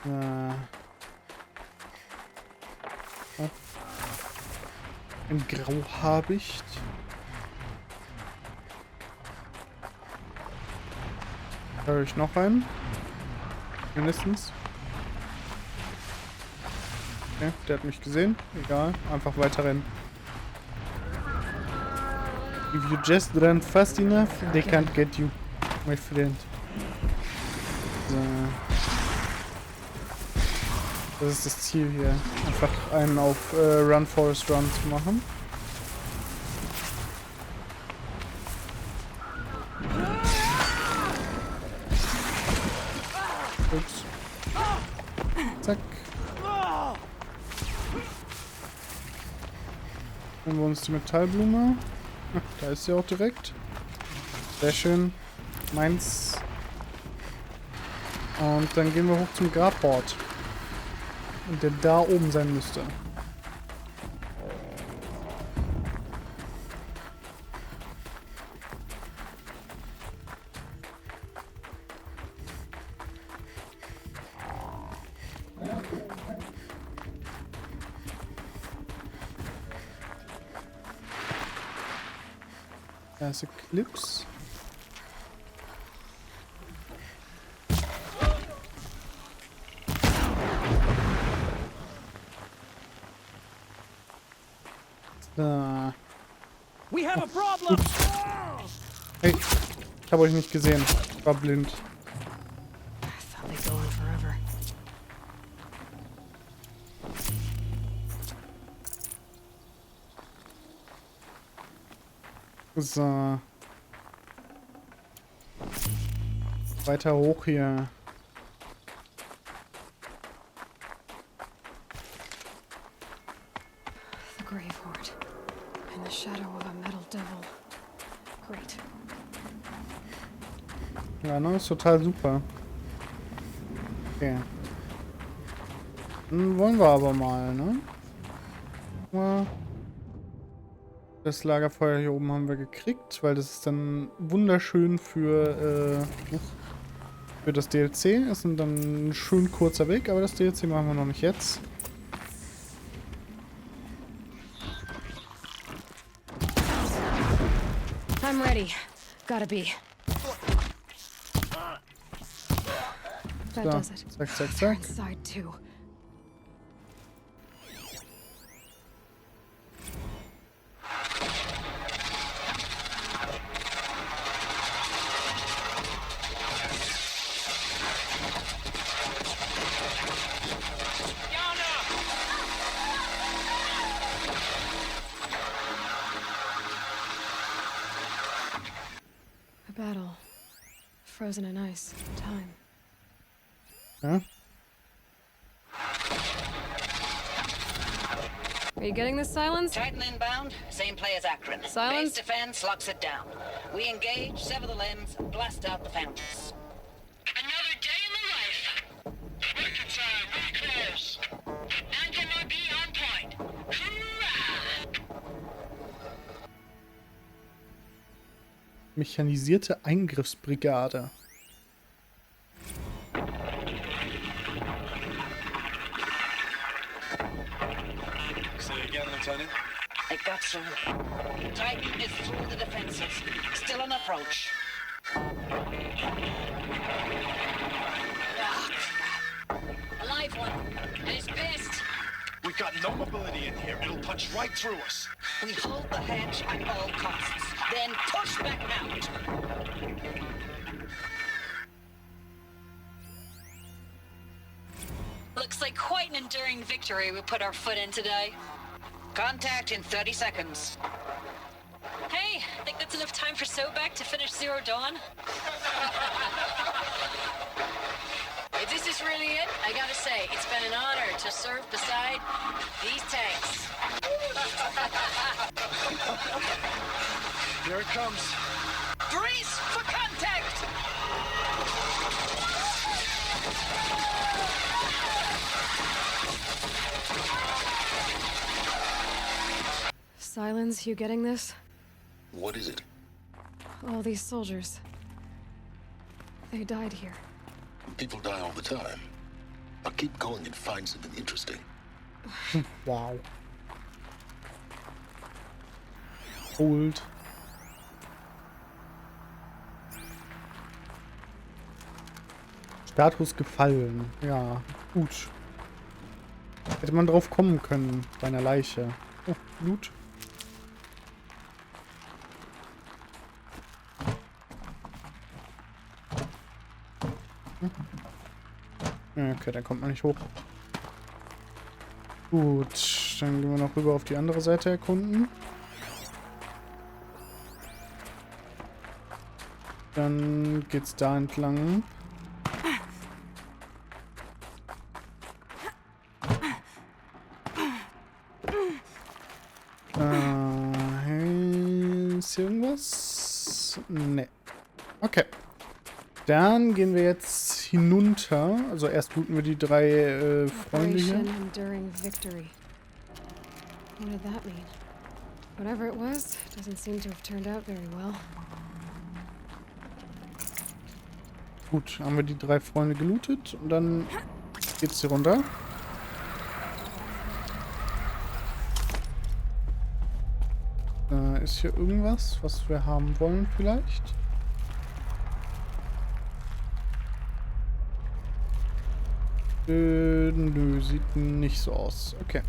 Ein Grauhabicht. Da höre ich noch einen. Mindestens. Okay, der hat mich gesehen. Egal, einfach weiter rennen. If you just run fast enough, they can't get you, my friend. So. Das ist das Ziel hier. Einfach einen auf Run Forest Run zu machen. Ups. Zack. Nehmen wir uns die Metallblume. Ach, da ist sie auch direkt. Sehr schön. Meins. Und dann gehen wir hoch zum Grabhort. Und der da oben sein müsste. Da ist Eclipse. Da. We have a problem. Hey, ich habe euch nicht gesehen. Ich war blind. I thought they'd go on forever. So. Weiter hoch hier. The Grabhort. In the shadow of a metal devil. Great. Ja, ne? Ist total super. Okay. Dann wollen wir aber mal, ne? Ja. Das Lagerfeuer hier oben haben wir gekriegt, weil das ist dann wunderschön für das DLC. Das ist dann ein schön kurzer Weg, aber das DLC machen wir noch nicht jetzt. I'm ready. Gotta be. That So, does it. zack, zack, They're zack. inside too. A battle. Frozen in ice. Time. Ja. Are you getting this, Silence? Titan inbound, same play as Akron. Silence. Base defense locks it down. We engage, sever the limbs, and blast out the foundries. Another day in the life. Record time, we close. Anthem RB on point. Hoorah! Mechanisierte Eingriffsbrigade. Say again, Lieutenant. It got through. Titan is through the defenses. Still an approach. Ah, crap. A live one. And he's pissed. We've got no mobility in here. It'll punch right through us. We hold the hedge at all costs. Then push back out. Looks like quite an enduring victory we put our foot in today. Contact in 30 seconds. Hey, think that's enough time for Sobek to finish Zero Dawn? If this is really it, I gotta say, it's been an honor to serve beside these tanks. Here it comes. Brace for contact! Silence, you getting this? What is it? All these soldiers. They died here. People die all the time. I'll keep going and find something interesting. Wow. Hold. Status gefallen. Ja, gut. Hätte man drauf kommen können bei einer Leiche. Oh, Blut. Okay, da kommt man nicht hoch. Gut, dann gehen wir noch rüber auf die andere Seite erkunden. Dann geht's da entlang. Ist hier irgendwas? Ne. Okay. Dann gehen wir jetzt hinunter. Also erst looten wir die drei Freunde hier. Enduring victory. What did that mean? Whatever it was, doesn't seem to have turned out very well. Gut, haben wir die drei Freunde gelootet und dann geht's hier runter. Ist hier irgendwas, was wir haben wollen vielleicht? Nö, sieht nicht so aus. Okay.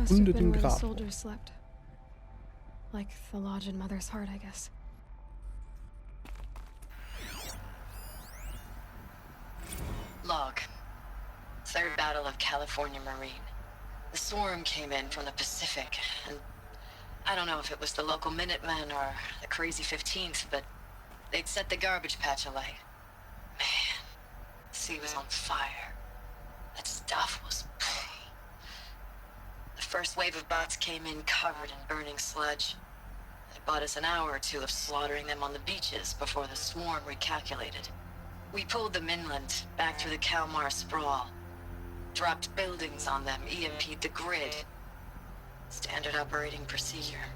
Hunde den Grab. Like the lodge in Mother's heart, I guess. Log. Third Battle of California Marine. The swarm came in from the Pacific, and I don't know if it was the local Minutemen or the crazy 15th, but they'd set the garbage patch alight. Man, the sea was on fire. That stuff was... The first wave of bots came in covered in burning sludge. It bought us an hour or two of slaughtering them on the beaches before the swarm recalculated. We pulled them inland, back through the Kalmar sprawl. Dropped buildings on them, EMP'd the grid. Standard operating procedure.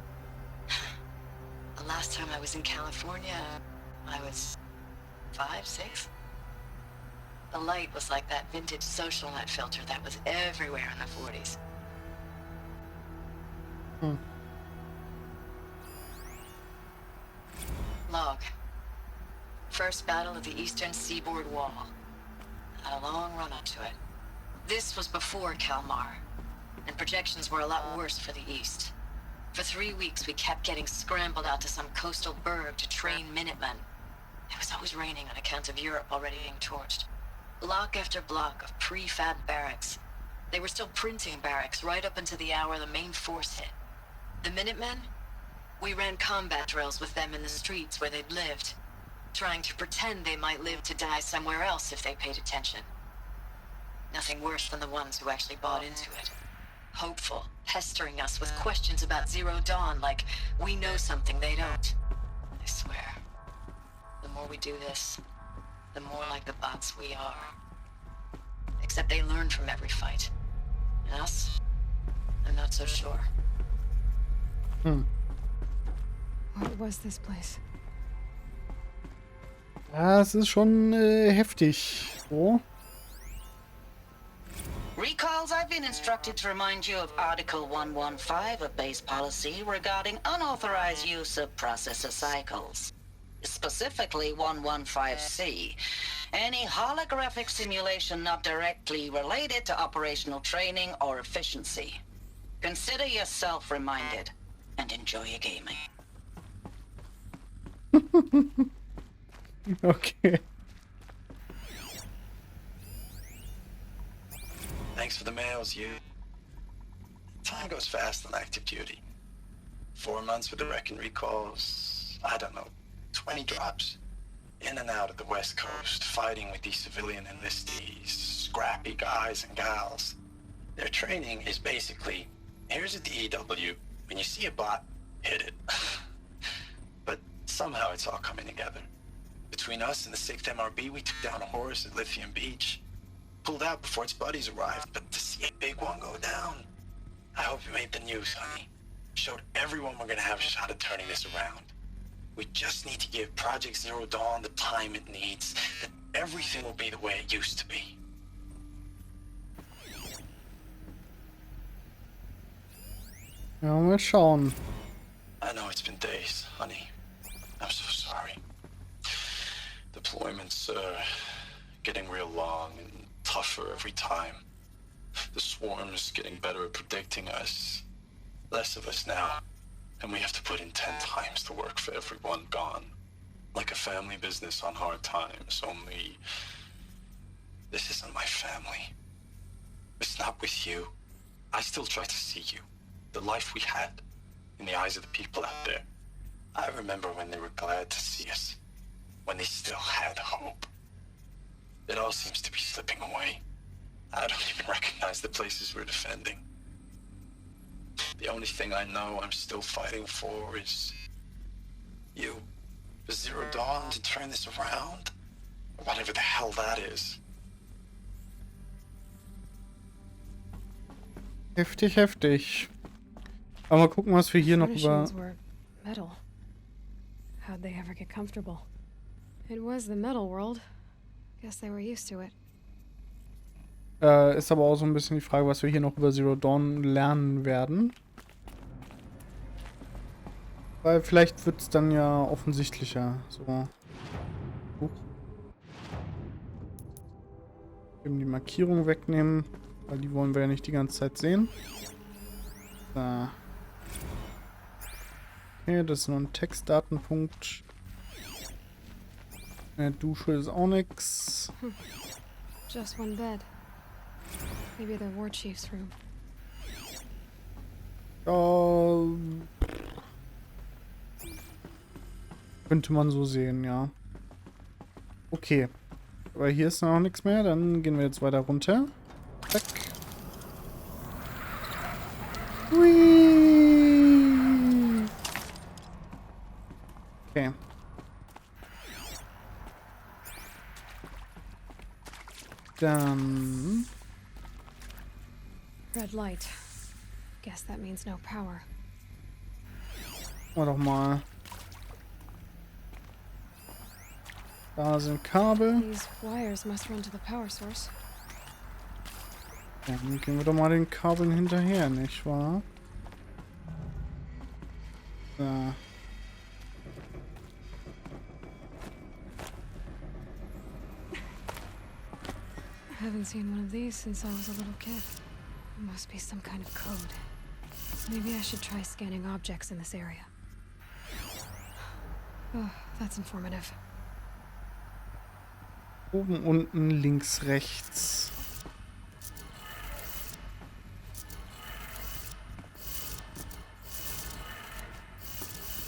The last time I was in California, I was 5, 6? The light was like that vintage social net filter that was everywhere in the 40s. Log. First battle of the eastern seaboard wall. Had a long run up to it. This was before Kalmar, and projections were a lot worse for the east. For 3 weeks we kept getting scrambled out to some coastal burg to train Minutemen. It was always raining on account of Europe already being torched. Block after block of prefab barracks. They were still printing barracks right up until the hour the main force hit. The Minutemen? We ran combat drills with them in the streets where they'd lived, trying to pretend they might live to die somewhere else if they paid attention. Nothing worse than the ones who actually bought into it. Hopeful, pestering us with questions about Zero Dawn like we know something they don't. I swear, the more we do this, the more like the bots we are. Except they learn from every fight. And us? I'm not so sure. What was this place? Ja, es ist schon heftig. So. Recalls, I've been instructed to remind you of Article 115 of base policy regarding unauthorized use of processor cycles. Specifically 115C. Any holographic simulation not directly related to operational training or efficiency. Consider yourself reminded and enjoy your gaming. Okay. Thanks for the mails, you. Time goes fast on active duty. 4 months with the wreck and recalls, I don't know, 20 drops. In and out of the West Coast, fighting with these civilian enlistees, scrappy guys and gals. Their training is basically, here's a DEW, when you see a bot, hit it. But somehow it's all coming together. Between us and the 6th MRB, we took down a horse at Lithium Beach. Pulled out before its buddies arrived, but to see a big one go down, I hope you made the news, honey. Showed everyone we're gonna have a shot at turning this around. We just need to give Project Zero Dawn the time it needs. Then everything will be the way it used to be. Ja, mal schauen. I know it's been days, honey. I'm so sorry. Deployments are getting real long and tougher every time. The swarm's getting better at predicting us. Less of us now. And we have to put in 10 times the work for everyone gone. Like a family business on hard times, only... This isn't my family. It's not with you. I still try to see you. The life we had. In the eyes of the people out there. I remember when they were glad to see us. When they still had hope. It all seems to be slipping away. I don't even recognize the places we're defending. The only thing I know I'm still fighting for is... you. For Zero Dawn to turn this around. Or whatever the hell that is. Heftig, heftig. Aber mal gucken, was wir hier noch über... Machines were metal. How'd they ever get comfortable? It was the metal world. Guess they were used to it. Ist aber auch so ein bisschen die Frage, was wir hier noch über Zero Dawn lernen werden. Weil vielleicht wird es dann ja offensichtlicher. So. Eben die Markierung wegnehmen, weil die wollen wir ja nicht die ganze Zeit sehen. So. Okay, das ist nur ein Textdatenpunkt. Dusche ist auch nix. Just one bed. Maybe the war chief's room. Könnte man so sehen, ja. Okay. Aber hier ist noch nichts mehr. Dann gehen wir jetzt weiter runter. Zack. Hui. Okay. Dann... Red light. Guess that means no power. Mal doch mal. Da sind Kabel. These wires must run to the power source. Dann gehen wir doch mal den Kabeln hinterher, nicht wahr? So. I haven't seen one of these since I was a little kid. It must be some kind of code. Maybe I should try scanning objects in this area. Oh, that's informative. Oben, unten, links, rechts.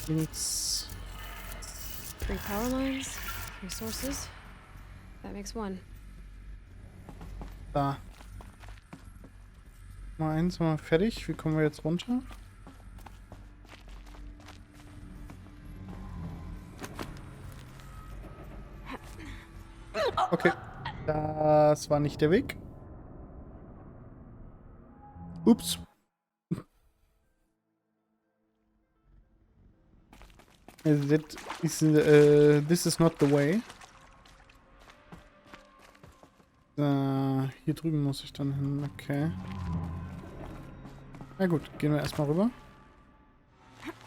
Links. 3 power lines, 3 sources. That makes 1. Da. Mal eins, mal fertig. Wie kommen wir jetzt runter? Okay. Das war nicht der Weg. Ups. This is not the way. Hier drüben muss ich dann hin. Okay. Na gut, gehen wir erstmal rüber.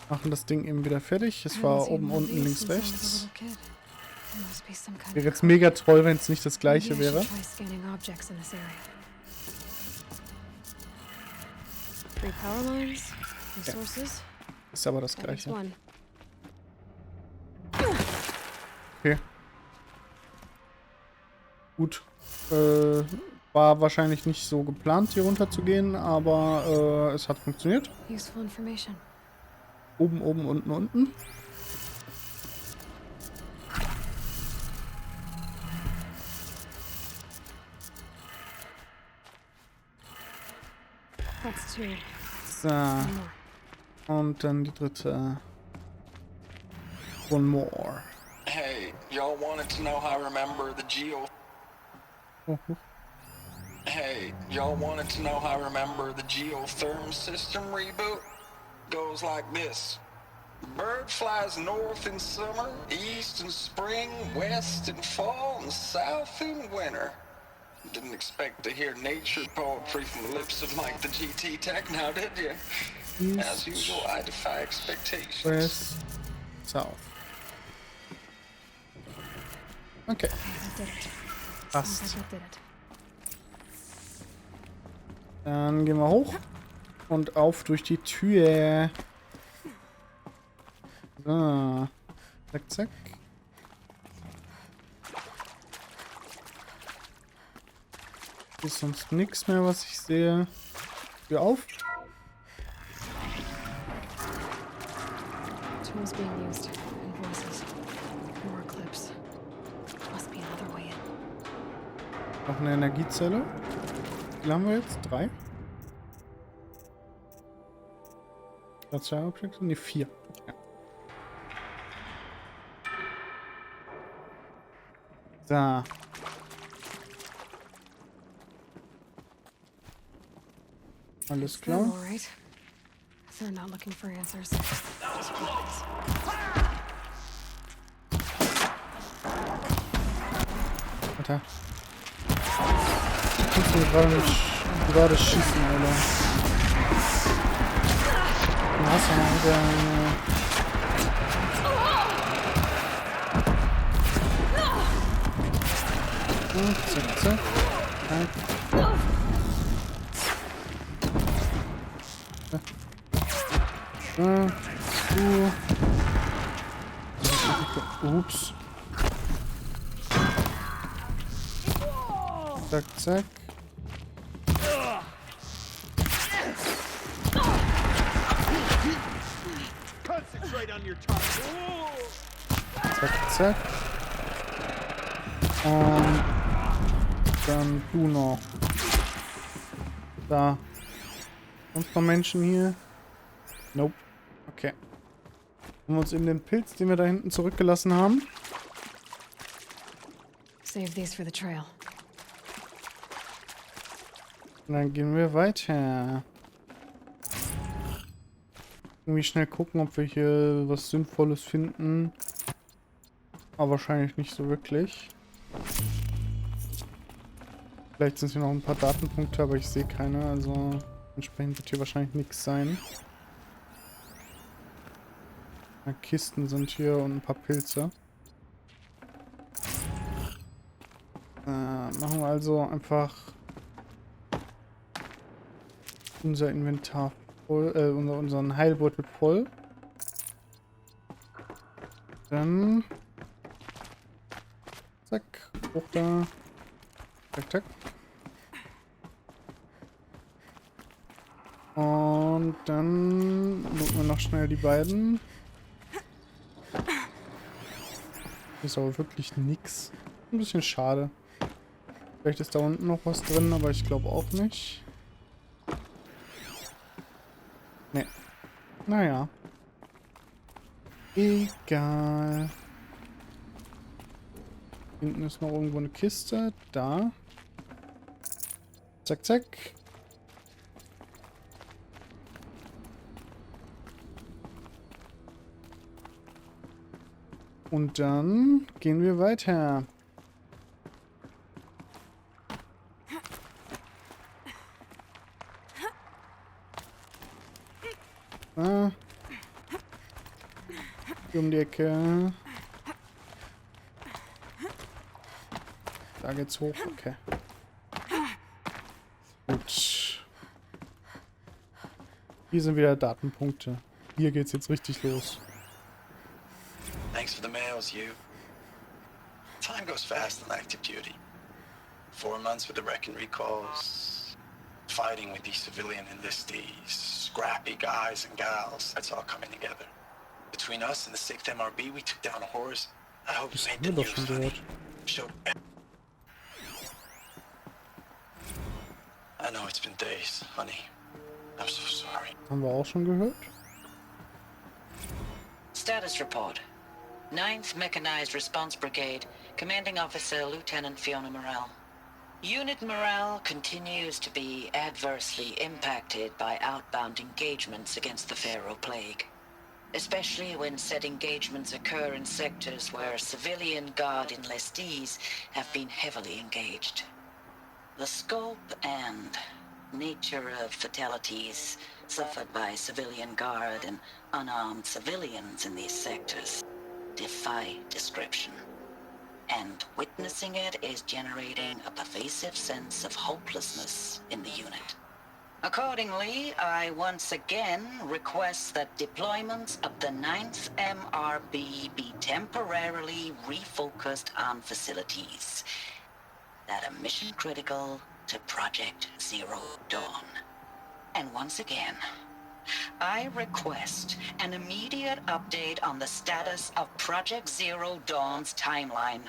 Machen das Ding eben wieder fertig. Es war oben, unten, links, rechts. Wäre jetzt mega toll, wenn es nicht das gleiche wäre. Ja. Ist aber das gleiche. Okay. Gut. War wahrscheinlich nicht so geplant, hier runter zu gehen, aber es hat funktioniert. Oben, oben, unten, unten. So. Und dann die dritte. One more. Hey, y'all wanted to know how I remember the geo... Hey, y'all wanted to know how I remember the geotherm system reboot? Goes like this. Bird flies north in summer, east in spring, west in fall, and south in winter. Didn't expect to hear nature poetry from the lips of Mike the GT Tech now, did you? As usual, I defy expectations. West, South. Okay. That did it. Passt. Sounds like that did it. Dann gehen wir hoch und auf durch die Tür. So. Zack, zack. Hier ist sonst nichts mehr, was ich sehe. Tür auf. Tools being used. And voices. More clips. Must be another way in. Noch eine Energiezelle. Wie viel haben wir jetzt? 3? Spezialobjekte? Ne, 4. Ja. So. Alles klar. All right. They're not looking for answers. Just weapons. Alter. Ich muss mir gerade schießen, Alter. Was haben wir? Zack, zack. Ups. Zack, zack. Zack, zack. Und dann du noch. Da. Sonst noch Menschen hier? Nope. Okay. Haben wir uns eben den Pilz, den wir da hinten zurückgelassen haben. Save these for the trail. Und dann gehen wir weiter. Irgendwie schnell gucken, ob wir hier was Sinnvolles finden. Aber wahrscheinlich nicht so wirklich. Vielleicht sind hier noch ein paar Datenpunkte, aber ich sehe keine. Also entsprechend wird hier wahrscheinlich nichts sein. Ja, Kisten sind hier und ein paar Pilze. Machen wir also einfach unser Inventar voll, unseren Heilbeutel voll. Dann zack, hoch da. Zack, zack. Und dann looten wir noch schnell die beiden. Ist aber wirklich nix. Ein bisschen schade. Vielleicht ist da unten noch was drin, aber ich glaube auch nicht. Ne. Naja. Egal. Hinten ist noch irgendwo eine Kiste. Da. Zack, zack. Und dann gehen wir weiter. Ah. Hier um die Ecke. Da geht's hoch. Okay. Gut. Hier sind wieder Datenpunkte. Hier geht's jetzt richtig los. Thanks for the mails, you. Time goes fast on active duty. 4 months with the wreck and recalls. Fighting with these civilian enlistees. Scrappy guys and gals. That's all coming together. Between us and the 6th MRB, we took down a horse. I hope you made the news, honey. Showed... I know it's been days, honey. I'm so sorry. Haben wir auch schon gehört? Status report. 9th Mechanized Response Brigade, Commanding Officer Lieutenant Fiona Morrell. Unit morale continues to be adversely impacted by outbound engagements against the Pharaoh Plague. especially when said engagements occur in sectors where civilian guard enlistees have been heavily engaged. The scope and nature of fatalities suffered by civilian guard and unarmed civilians in these sectors defy description. And witnessing it is generating a pervasive sense of hopelessness in the unit. Accordingly, I once again request that deployments of the 9th MRB be temporarily refocused on facilities that are mission critical to Project Zero Dawn. And once again, I request an immediate update on the status of Project Zero Dawn's timeline